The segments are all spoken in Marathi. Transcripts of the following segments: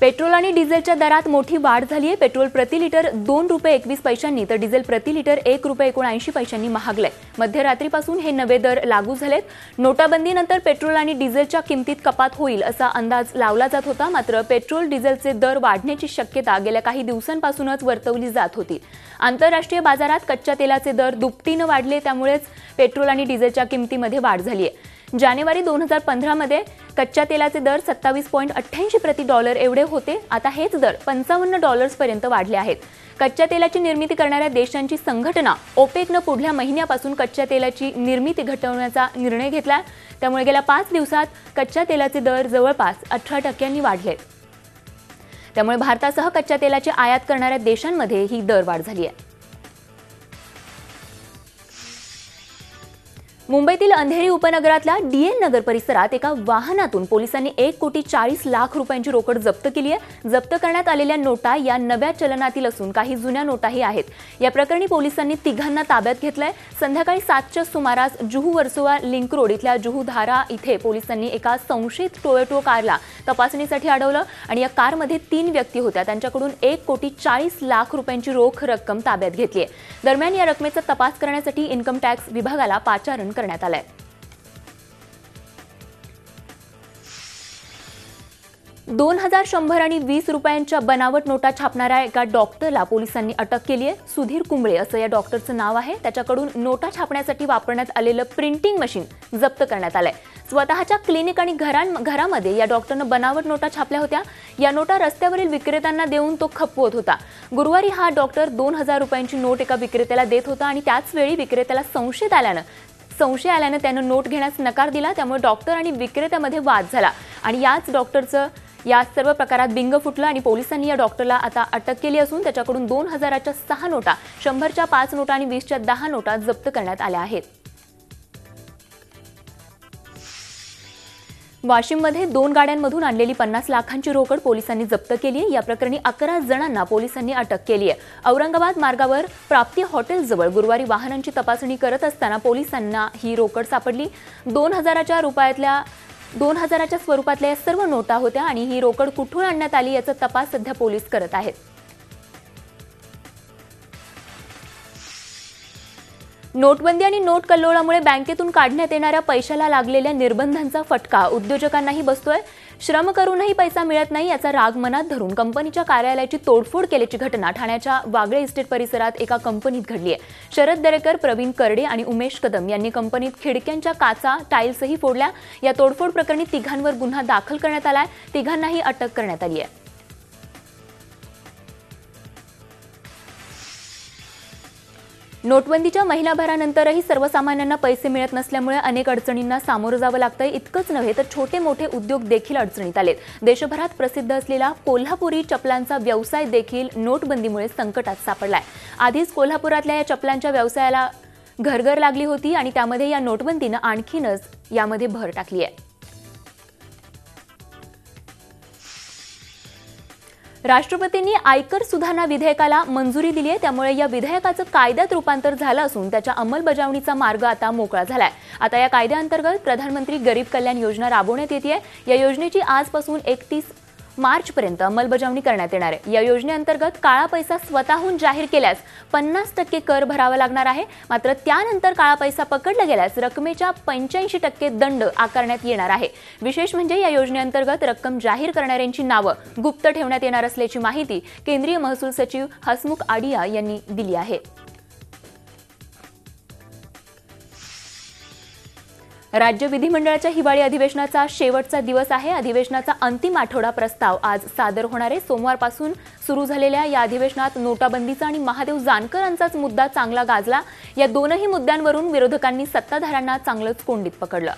पेट्रोल आणि डिझेलच्या दरात मोठी वाढ झाली आहे। पेट्रोल प्रति लिटर 2 रुपये 21 पैशांनी तर डिझेल प्रति लिटर 1 रुपये 79 पैशांनी महागले। मध्यरात्रीपासून हे नवे दर लागू झालेत। नोटाबंदीनंतर पेट्रोल आणि डिझेलच्या किमतीत कपात होईल असा अंदाज लावला जात होता, मात्र पेट्रोल डिझेलचे दर वाढण्याची शक्यता गेल्या काही दिवसांपासूनच वर्तवली जात होती। आंतरराष्ट्रीय बाजारात कच्च्या तेलाचे दर दुपटीने वाढले, त्यामुळेच पेट्रोल आणि डिझेलच्या किमतीमध्ये वाढ झाली आहे। जानेवारी 2015 मध्ये कच्च्या तेलाचे दर 27.88 प्रति डॉलर एवढे होते। आता हेच दर $55 पर्यंत वाढले आहेत। कच्च्या तेलाची निर्मिती करणाऱ्या देशांची संघटना ओपेकने पुढल्या महिन्यापासून कच्च्या तेलाची निर्मिती घटवण्याचा निर्णय घेतला, त्यामुळे गेल्या 5 दिवसात कच्च्या तेलाचे दर जवळपास 18% वाढले। त्यामुळे भारतासह कच्च्या तेलाची आयात करणाऱ्या देशांमध्ये ही दरवाढ झाली आहे। मुंबईतील अंधेरी उपनगरातल्या डीएन नगर परिसरात एका वाहनातून पोलिसांनी 1,40,00,000 रुपयांची रोकड जप्त केली आहे। जप्त करण्यात आलेल्या नोटा या नव्या चलनातील असून काही जुन्या नोटाही आहेत। या प्रकरणी पोलिसांनी तिघांना ताब्यात घेतलंय। संध्याकाळी 7च्या सुमारास जुहू वर्सोवा लिंक रोड इथल्या जुहू धारा इथे पोलिसांनी एका संशयित टोयोटो कारला तपासणीसाठी अडवलं आणि या कारमध्ये 3 व्यक्ती होत्या। त्यांच्याकडून 1,40,00,000 रुपयांची रोख रक्कम ताब्यात घेतली आहे। दरम्यान या रकमेचा तपास करण्यासाठी इन्कम टॅक्स विभागाला पाचारण करण्यात आलाय। 2,100 आणि 20 रुपयांच्या बनावट नोटा छापणाऱ्या एका डॉक्टरला पोलिसांनी अटक केली आहे। सुधीर कुंबळे असं या डॉक्टरचं नाव आहे। त्याच्याकडून नोटा छापण्यासाठी वापरण्यात आलेलं प्रिंटिंग मशीन जप्त करण्यात आलंय। स्वतःच्या क्लिनिक आणि घरामध्ये या डॉक्टरनं बनावट नोटा छापल्या होत्या। या नोटा रस्त्यावरील विक्रेत्यांना देऊन तो खपवत होता। गुरुवारी हा डॉक्टर 2,000 रुपयांची नोट एका विक्रेत्याला देत होता आणि त्याच वेळी विक्रेत्याला संशय आल्याने त्यानं नोट घेण्यास नकार दिला। त्यामुळे डॉक्टर आणि विक्रेत्यामध्ये वाद झाला आणि याच डॉक्टरचं या सर्व प्रकारात बिंग फुटलं आणि पोलिसांनी या डॉक्टरला आता अटक केली असून त्याच्याकडून 2,000च्या 6 नोटा, 100च्या 5 नोटा आणि 20च्या 10 नोटा जप्त करण्यात आल्या आहेत। वाशिममध्ये 2 गाड्यांमधून आणलेली 50 लाखांची रोकड पोलिसांनी जप्त केली आहे। या प्रकरणी 11 जणांना पोलिसांनी अटक केली आहे। औरंगाबाद मार्गावर प्राप्ती हॉटेलजवळ गुरुवारी वाहनांची तपासणी करत असताना पोलिसांना ही रोकड सापडली। 2,000च्या स्वरूपातल्या सर्व नोटा होत्या आणि ही रोकड कुठून आणण्यात आली याचा तपास सध्या पोलीस करत आहेत। नोटबंदी आणि नोट कल्लोळामुळे बँकेतून काढण्यात येणाऱ्या पैशाला लागलेल्या निर्बंधांचा फटका उद्योजकांनाही बसतोय। श्रम करूनही पैसा मिळत नाही याचा राग मनात धरून कंपनीच्या कार्यालयाची तोडफोड केल्याची घटना ठाण्याच्या वागळे इस्टेट परिसरात एका कंपनीत घडली आहे। शरद दरेकर, प्रवीण करडे आणि उमेश कदम यांनी कंपनीत खिडक्यांच्या काचा, टाईल्सही फोडल्या। या तोडफोड प्रकरणी तिघांवर गुन्हा दाखल करण्यात आलाय। तिघांनाही अटक करण्यात आली आहे। नोटबंदीच्या महिनाभरानंतरही सर्वसामान्यांना पैसे मिळत नसल्यामुळे अनेक अडचणींना सामोरं जावं लागतंय। इतकंच नव्हे तर छोटे मोठे उद्योग देखील अडचणीत आलेत। देशभरात प्रसिद्ध असलेला कोल्हापुरी चपलांचा व्यवसाय देखील नोटबंदीमुळे संकटात सापडलाय। आधीच कोल्हापुरातल्या या चपलांच्या व्यवसायाला घरघर लागली होती आणि त्यामध्ये या नोटबंदीनं आणखीनच यामध्ये भर टाकली आहे। राष्ट्रपतींनी आयकर सुधारणा विधेयकाला मंजुरी दिली आहे। त्यामुळे या विधेयकाचं कायद्यात रूपांतर झालं असून त्याच्या अंमलबजावणीचा मार्ग आता मोकळा झालाय। आता या कायद्याअंतर्गत प्रधानमंत्री गरीब कल्याण योजना राबवण्यात येते। या योजनेची आजपासून 31 मार्चपर्यंत अंमलबजावणी करण्यात येणार आहे। या योजनेअंतर्गत काळा पैसा स्वतःहून जाहीर केल्यास 50% कर भरावा लागणार आहे, मात्र त्यानंतर काळा पैसा पकडला गेल्यास रकमेच्या 85% दंड आकारण्यात येणार आहे। विशेष म्हणजे या योजनेअंतर्गत रक्कम जाहीर करणाऱ्यांची नावं गुप्त ठेवण्यात येणार असल्याची माहिती केंद्रीय महसूल सचिव हसमुख आडिया यांनी दिली आहे। राज्य विधिमंडळाच्या हिवाळी अधिवेशनाचा शेवटचा दिवस आहे। अधिवेशनाचा अंतिम आठवडा प्रस्ताव आज सादर होणार आहे। सोमवारपासून सुरू झालेल्या या अधिवेशनात नोटाबंदीचा आणि महादेव जानकरांचाच मुद्दा चांगला गाजला। या दोनही मुद्द्यांवरून विरोधकांनी सत्ताधाऱ्यांना चांगलंच कोंडीत पकडलं।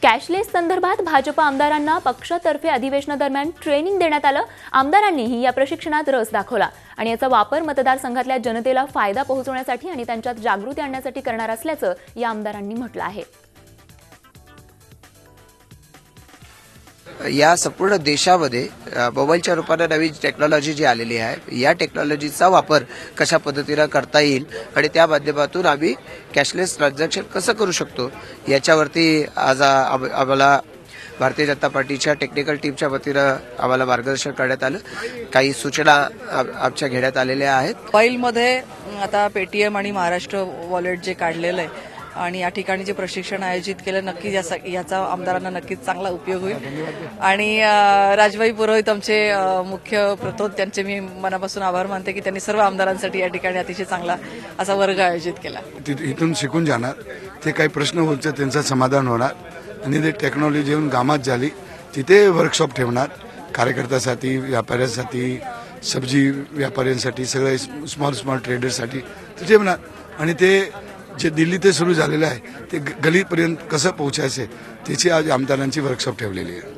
कॅशलेस संदर्भात भाजप आमदारांना पक्षातर्फे अधिवेशनादरम्यान ट्रेनिंग देण्यात आलं। आमदारांनीही या प्रशिक्षणात रस दाखवला आणि याचा वापर मतदारसंघातल्या जनतेला फायदा पोहोचवण्यासाठी आणि त्यांच्यात जागृती आणण्यासाठी करणार असल्याचं या आमदारांनी म्हटलं आहे। या संपूर्ण देशामध्ये मोबाईलच्या रूपानं नवीन टेक्नॉलॉजी जी आलेली आहे या टेक्नॉलॉजीचा वापर कशा पद्धतीनं करता येईल आणि त्या माध्यमातून आम्ही कॅशलेस ट्रान्झॅक्शन कसं करू शकतो याच्यावरती आज आम्हाला भारतीय जनता पार्टीच्या टेक्निकल टीमच्या वतीनं आम्हाला मार्गदर्शन करण्यात आलं. काही सूचना आमच्या घेण्यात आलेल्या आहेत. मोबाईलमध्ये आता पेटीएम आणि महाराष्ट्र वॉलेट जे काढलेलं आहे आणि या ठिकाणी जे प्रशिक्षण आयोजित केलं नक्की याचा आमदारांना नक्कीच चांगला उपयोग होईल. आणि राजभाई पुरोहित आमचे मुख्य प्रतोद त्यांचे मी मनापासून आभार मानते की त्यांनी सर्व आमदारांसाठी या ठिकाणी अतिशय चांगला असा वर्ग आयोजित केला. इथून शिकून जाणार ते काही प्रश्न होते त्यांचं समाधान होणार आणि ते टेक्नॉलॉजी येऊन गावात झाली तिथे वर्कशॉप ठेवणार कार्यकर्त्यासाठी व्यापाऱ्यांसाठी सब्जी व्यापाऱ्यांसाठी सगळे स्मॉल ट्रेडर्ससाठी ते ठेवणार आणि ते जे दिल्ली ते सुरू झालेलं आहे ते गलीपर्यंत कसं पोहोचायचे त्याची आज आमदारांची वर्कशॉप ठेवलेली आहे.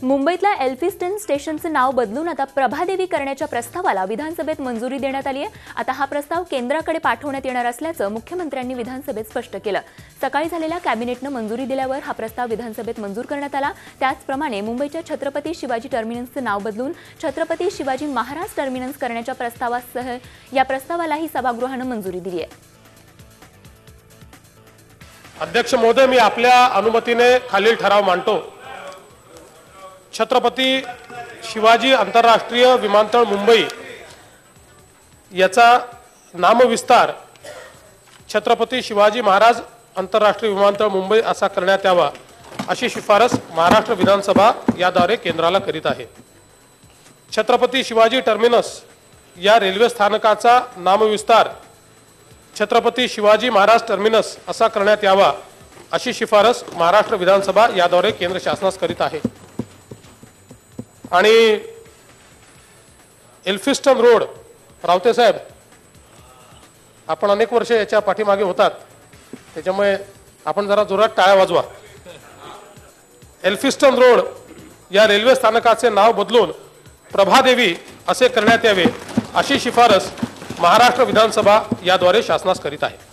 मुंबईतल्या एल्फिस्टन स्टेशनचं नाव बदलून आता प्रभादेवी करण्याच्या प्रस्तावाला विधानसभेत मंजुरी देण्यात आली आहे. आता हा प्रस्ताव केंद्राकडे पाठवण्यात येणार असल्याचं मुख्यमंत्र्यांनी विधानसभेत स्पष्ट केलं. सकाळी झालेल्या कॅबिनेटनं मंजुरी दिल्यावर हा प्रस्ताव विधानसभेत मंजूर करण्यात आला. त्याचप्रमाणे मुंबईच्या छत्रपती शिवाजी टर्मिनसचं नाव बदलून छत्रपती शिवाजी महाराज टर्मिनस करण्याच्या प्रस्तावासह या प्रस्तावालाही सभागृहानं मंजुरी दिली आहे. अध्यक्ष महोदय, मी आपल्या अनुमतीने खालील ठराव मांडतो. छत्रपती शिवाजी आंतरराष्ट्रीय विमानतळ मुंबई याचा नामविस्तार छत्रपती शिवाजी महाराज आंतरराष्ट्रीय विमानतळ मुंबई असा करण्यात यावा अशी शिफारस महाराष्ट्र विधानसभा याद्वारे केंद्राला करीत आहे. छत्रपती शिवाजी टर्मिनस या रेल्वे स्थानकाचा नामविस्तार छत्रपती शिवाजी महाराज टर्मिनस असा करण्यात यावा अशी शिफारस महाराष्ट्र विधानसभा याद्वारे केंद्र शासनास करीत आहे. आणि एल्फिस्टन रोड, रावते साहेब आपण अनेक वर्ष याच्या पाठीमागे होतात त्याच्यामुळे आपण जरा जोरात टाळ्या वाजवा. एल्फिस्टन रोड या रेल्वे स्थानकाचे नाव बदलून प्रभादेवी असे करण्यात यावे अशी शिफारस महाराष्ट्र विधानसभा याद्वारे शासनास करीत आहे.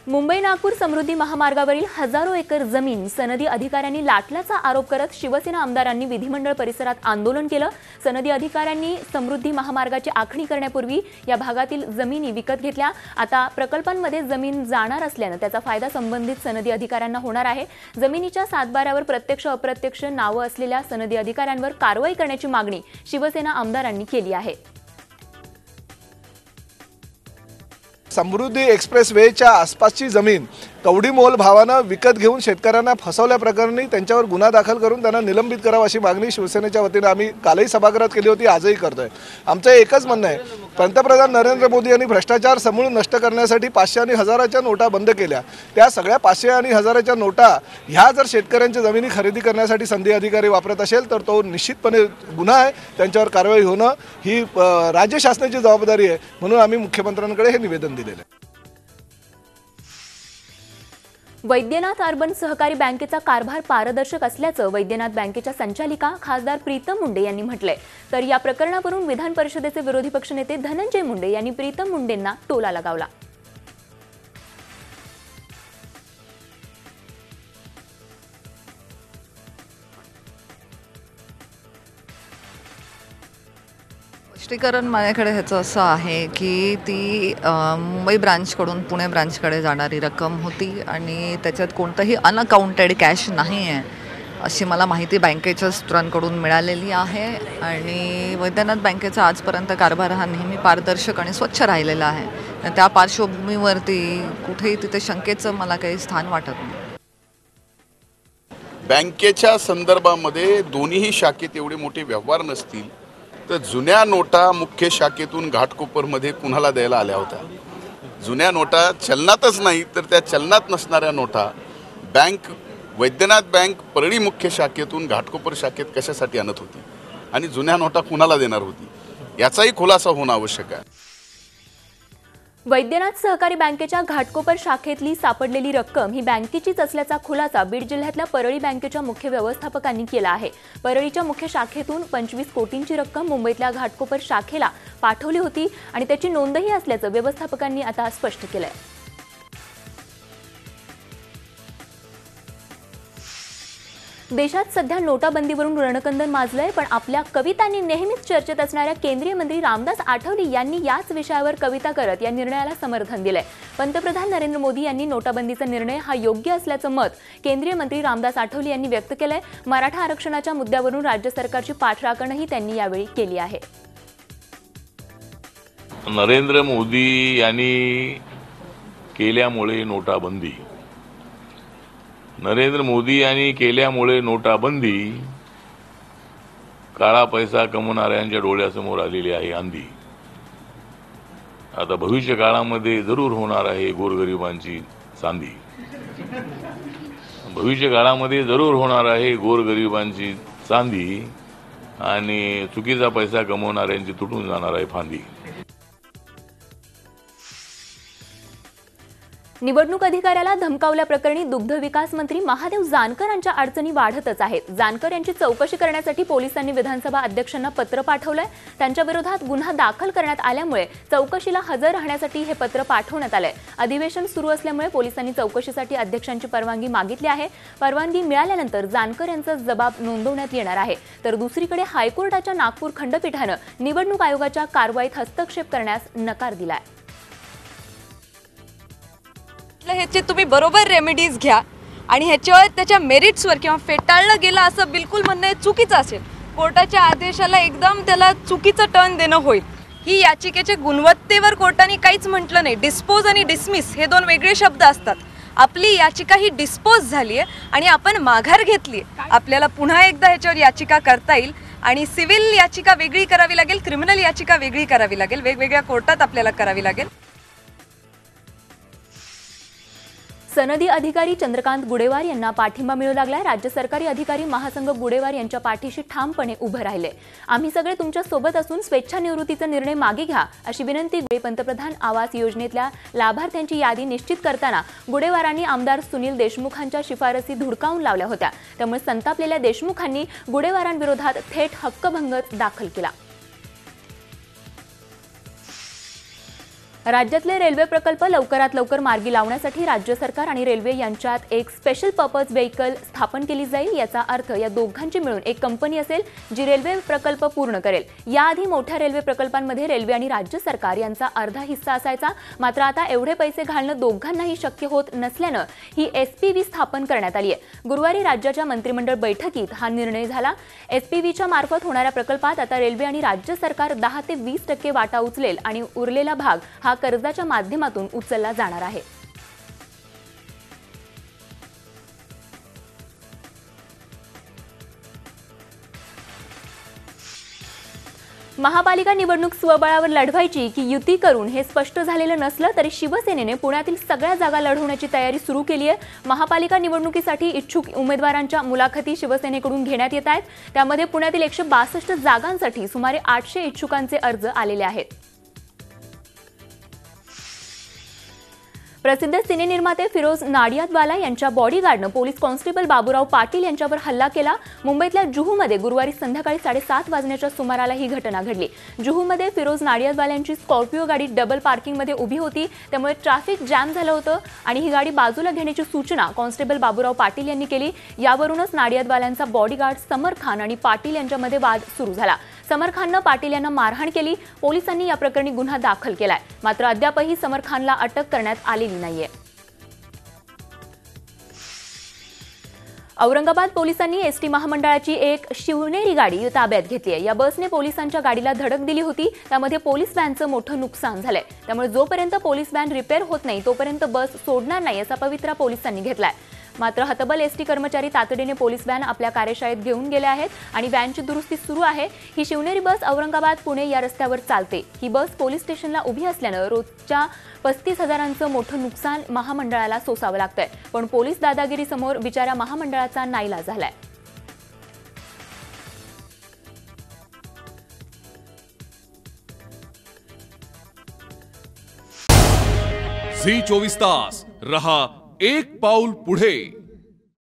मुंबई नागपूर समृद्धी महामार्गावरील हजारो एकर जमीन सनदी अधिकाऱ्यांनी लाटल्याचा आरोप करत शिवसेना आमदारांनी विधिमंडळ परिसरात आंदोलन केलं. सनदी अधिकाऱ्यांनी समृद्धी महामार्गाची आखणी करण्यापूर्वी या भागातील जमिनी विकत घेतल्या. आता प्रकल्पांमध्ये जमीन जाणार असल्यानं त्याचा फायदा संबंधित सनदी अधिकाऱ्यांना होणार आहे. जमिनीच्या सातबाऱ्यावर प्रत्यक्ष अप्रत्यक्ष नावं असलेल्या सनदी अधिकाऱ्यांवर कारवाई करण्याची मागणी शिवसेना आमदारांनी केली आहे. समृद्धी एक्सप्रेसवेच्या आसपासची जमीन कवडीमोल भावानं विकत घेऊन शेतकऱ्यांना फसवल्याप्रकरणी त्यांच्यावर गुन्हा दाखल करून त्यांना निलंबित करावं अशी मागणी शिवसेनेच्या वतीने आम्ही कालही सभागृहात केली होती, आजही करतोय. आमचं एकच म्हणणं आहे, पंतप्रधान नरेंद्र मोदी यांनी भ्रष्टाचार समूळ नष्ट करण्यासाठी 500 आणि 1000च्या नोटा बंद केल्या. त्या सगळ्या 500 आणि 1000च्या नोटा ह्या जर शेतकऱ्यांच्या जमिनी खरेदी करण्यासाठी संधी अधिकारी वापरत असेल तर तो निश्चितपणे गुन्हा आहे. त्यांच्यावर कारवाई होणं ही राज्य शासनाची जबाबदारी आहे. म्हणून आम्ही मुख्यमंत्र्यांकडे हे निवेदन दिलेलं आहे. वैद्यनाथ अर्बन सहकारी बँकेचा कारभार पारदर्शक असल्याचं वैद्यनाथ बँकेच्या संचालिका खासदार प्रीतम मुंडे यांनी म्हटलंय. तर या प्रकरणावरून विधान परिषदेचे विरोधी पक्षनेते धनंजय मुंडे यांनी प्रीतम मुंडेंना टोला लगावला. स्पष्टीकरण माझ्याकडे ह्याचं असं आहे की ती मुंबई ब्रांचकडून पुणे ब्रांचकडे जाणारी रक्कम होती आणि त्याच्यात कोणतंही अनअकाउंटेड कॅश नाही आहे अशी मला माहिती बँकेच्या सूत्रांकडून मिळालेली आहे. आणि वैद्यनाथ बँकेचा आजपर्यंत कारभार हा नेहमी पारदर्शक आणि स्वच्छ राहिलेला आहे. त्या पार्श्वभूमीवरती कुठेही तिथे शंकेचं मला काही स्थान वाटत नाही. बँकेच्या संदर्भामध्ये दोन्हीही शाखेत एवढे मोठे व्यवहार नसतील तर जुन्या नोटा मुख्य शाखेतून घाटकोपरमध्ये कुणाला द्यायला आल्या होत्या. जुन्या नोटा चलनातच नाही तर त्या चलनात नसणाऱ्या नोटा वैद्यनाथ बँक परळी मुख्य शाखेतून घाटकोपर शाखेत कशासाठी आणत होती आणि जुन्या नोटा कुणाला देणार होती याचाही खुलासा होणं आवश्यक आहे. वैद्यनाथ सहकारी बँकेच्या घाटकोपर शाखेतली सापडलेली रक्कम ही बँकेचीच असल्याचा खुलासा बीड जिल्ह्यातल्या परळी बँकेच्या मुख्य व्यवस्थापकांनी केला आहे. परळीच्या मुख्य शाखेतून 25 कोटींची रक्कम मुंबईतल्या घाटकोपर शाखेला पाठवली होती आणि त्याची नोंदही असल्याचं व्यवस्थापकांनी आता स्पष्ट केलंय. देशात सध्या नोटाबंदीवरून रणकंदन माजलंय, पण आपल्या कवितांनी नेहमीच चर्चेत असणाऱ्या केंद्रीय मंत्री रामदास आठवले यांनी याच विषयावर कविता करत या निर्णयाला समर्थन दिलंय. पंतप्रधान नरेंद्र मोदी यांनी नोटाबंदीचा निर्णय हा योग्य असल्याचं मत केंद्रीय मंत्री रामदास आठवले यांनी व्यक्त केलंय. मराठा आरक्षणाच्या मुद्द्यावरून राज्य सरकारची पाठराखणही त्यांनी यावेळी केली आहे. नरेंद्र मोदी यांनी केल्यामुळे नोटाबंदी, नरेंद्र मोदी यांनी केल्यामुळे नोटाबंदी काळा पैसा कमवणाऱ्यांच्या डोळ्यासमोर आलेली आहे अंधी. आता भविष्य काळामध्ये जरूर होणार आहे गोरगरिबांची चांदी. भविष्य काळामध्ये जरूर होणार आहे गोरगरिबांची चांदी आणि चुकीचा पैसा कमवणाऱ्यांची तुटून जाणार आहे फांदी. निवडणूक अधिकाऱ्याला धमकावल्याप्रकरणी दुग्ध विकास मंत्री महादेव जानकर यांच्या अडचणी वाढतच आहेत. जानकर यांची चौकशी करण्यासाठी पोलिसांनी विधानसभा अध्यक्षांना पत्र पाठवलंय. त्यांच्या विरोधात गुन्हा दाखल करण्यात आल्यामुळे चौकशीला हजर राहण्यासाठी हे पत्र पाठवण्यात आलंय. अधिवेशन सुरू असल्यामुळे पोलिसांनी चौकशीसाठी अध्यक्षांची परवानगी मागितली आहे. परवानगी मिळाल्यानंतर जानकर यांचा जबाब नोंदवण्यात येणार आहे. तर दुसरीकडे हायकोर्टाच्या नागपूर खंडपीठानं निवडणूक आयोगाच्या कारवाईत हस्तक्षेप करण्यास नकार दिलाय. ह्याचे तुम्ही बरोबर रेमेडीज घ्या आणि ह्याच्यावर त्याच्या मेरिट्सवर किंवा फेटाळलं गेलं असं बिलकुल म्हणणं हे चुकीचं असेल. कोर्टाच्या आदेशाला एकदम त्याला चुकीचं टर्न देणं होईल. ही याचिकेच्या गुणवत्तेवर कोर्टाने काहीच म्हटलं नाही. डिस्पोज आणि डिसमिस हे दोन वेगळे शब्द असतात. आपली याचिका ही डिस्पोज झाली आहे आणि आपण माघार घेतली आहे. आपल्याला पुन्हा एकदा ह्याच्यावर याचिका करता येईल आणि सिव्हिल याचिका वेगळी करावी लागेल, क्रिमिनल याचिका वेगळी करावी लागेल, वेगवेगळ्या कोर्टात आपल्याला करावी लागेल. सनदी अधिकारी चंद्रकांत गुडेवार यांना पाठिंबा मिळू लागलाय. राज्य सरकारी अधिकारी महासंघ गुडेवार यांच्या पाठीशी ठामपणे उभं राहिले. आम्ही सगळे तुमच्या सोबत असून स्वेच्छानिवृत्तीचा निर्णय मागे घ्या अशी विनंती पंतप्रधान आवास योजनेतल्या लाभार्थ्यांची यादी निश्चित करताना गुडेवारांनी आमदार सुनील देशमुखांच्या शिफारसी धुडकावून लावल्या होत्या. त्यामुळे संतापलेल्या देशमुखांनी गुडेवारांविरोधात थेट हक्कभंग दाखल केला. राज्यातले रेल्वे प्रकल्प लवकरात लवकर मार्गी लावण्यासाठी राज्य सरकार आणि रेल्वे यांच्यात एक स्पेशल पर्पज व्हेकल स्थापन केली जाईल. याचा अर्थ या दोघांची मिळून एक कंपनी असेल जी रेल्वे प्रकल्प पूर्ण करेल. याआधी मोठ्या रेल्वे प्रकल्पांमध्ये रेल्वे आणि राज्य सरकार यांचा अर्धा हिस्सा असायचा. मात्र आता एवढे पैसे घालणं दोघांनाही शक्य होत नसल्यानं ही एसपीव्ही स्थापन करण्यात आली आहे. गुरुवारी राज्याच्या मंत्रिमंडळ बैठकीत हा निर्णय झाला. एसपीव्हीच्या मार्फत होणाऱ्या प्रकल्पात आता रेल्वे आणि राज्य सरकार 10 ते 20% वाटा उचलेल आणि उरलेला भाग हा कर्जाच्या माध्यमातून उचलला जाणार आहे. महापालिका निवडणूक स्वबळावर लढवायची की युती करून हे स्पष्ट झालेलं नसलं तरी शिवसेनेने पुण्यातील सगळ्या जागा लढवण्याची तयारी सुरू केली आहे. महापालिका निवडणुकीसाठी इच्छुक उमेदवारांच्या मुलाखती शिवसेनेकडून घेण्यात येत आहेत. त्यामध्ये पुण्यातील 162 जागांसाठी सुमारे 800 इच्छुकांचे अर्ज आलेले आहेत. प्रसिद्ध सिनेनिर्माते फिरोज नाडियादवाला यांच्या बॉडीगार्डनं पोलीस कॉन्स्टेबल बाबूराव पाटील यांच्यावर हल्ला केला. मुंबईतल्या जुहूमध्ये गुरुवारी संध्याकाळी 7:30 वाजण्याच्या सुमाराला ही घटना घडली. जुहूमध्ये फिरोज नाडियादवाल्यांची स्कॉर्पिओ गाडी डबल पार्किंगमध्ये उभी होती. त्यामुळे ट्रॅफिक जॅम झालं होतं आणि ही गाडी बाजूला घेण्याची सूचना कॉन्स्टेबल बाबूराव पाटील यांनी केली. यावरूनच नाडियादवाल्यांचा बॉडीगार्ड समर खान आणि पाटील यांच्यामध्ये वाद सुरू झाला. समर खाननं पाटील यांना मारहाण केली. पोलिसांनी या प्रकरणी गुन्हा दाखल केलाय. मात्र अद्यापही समर खानला अटक करण्यात आलेली नाहीये. औरंगाबाद पोलिसांनी एसटी महामंडळाची एक शिवनेरी गाडी ताब्यात घेतली आहे. या बसने पोलिसांच्या गाडीला धडक दिली होती. त्यामध्ये पोलीस व्हॅनचं मोठं नुकसान झालंय. त्यामुळे जोपर्यंत पोलीस व्हॅन रिपेअर होत नाही तोपर्यंत बस सोडणार नाही असा पवित्रा पोलिसांनी घेतलाय. मात्र हतबल एसटी कर्मचारी तातडीने पोलीस व्हॅन आपल्या कार्यशाळेत घेऊन गेले आहेत आणि व्हॅनची दुरुस्ती सुरू आहे. ही शिवनेरी बस औरंगाबाद पुणे या रस्त्यावर चालते. ही बस पोलीस स्टेशनला उभी असल्यानं रोजच्या 35,000चं मोठं नुकसान महामंडळाला सोसावं लागतंय. पण पोलीस दादागिरीसमोर बिचाऱ्या महामंडळाचा नाईलाज झालाय. झी 24 तास रहा एक पाऊल पुढे.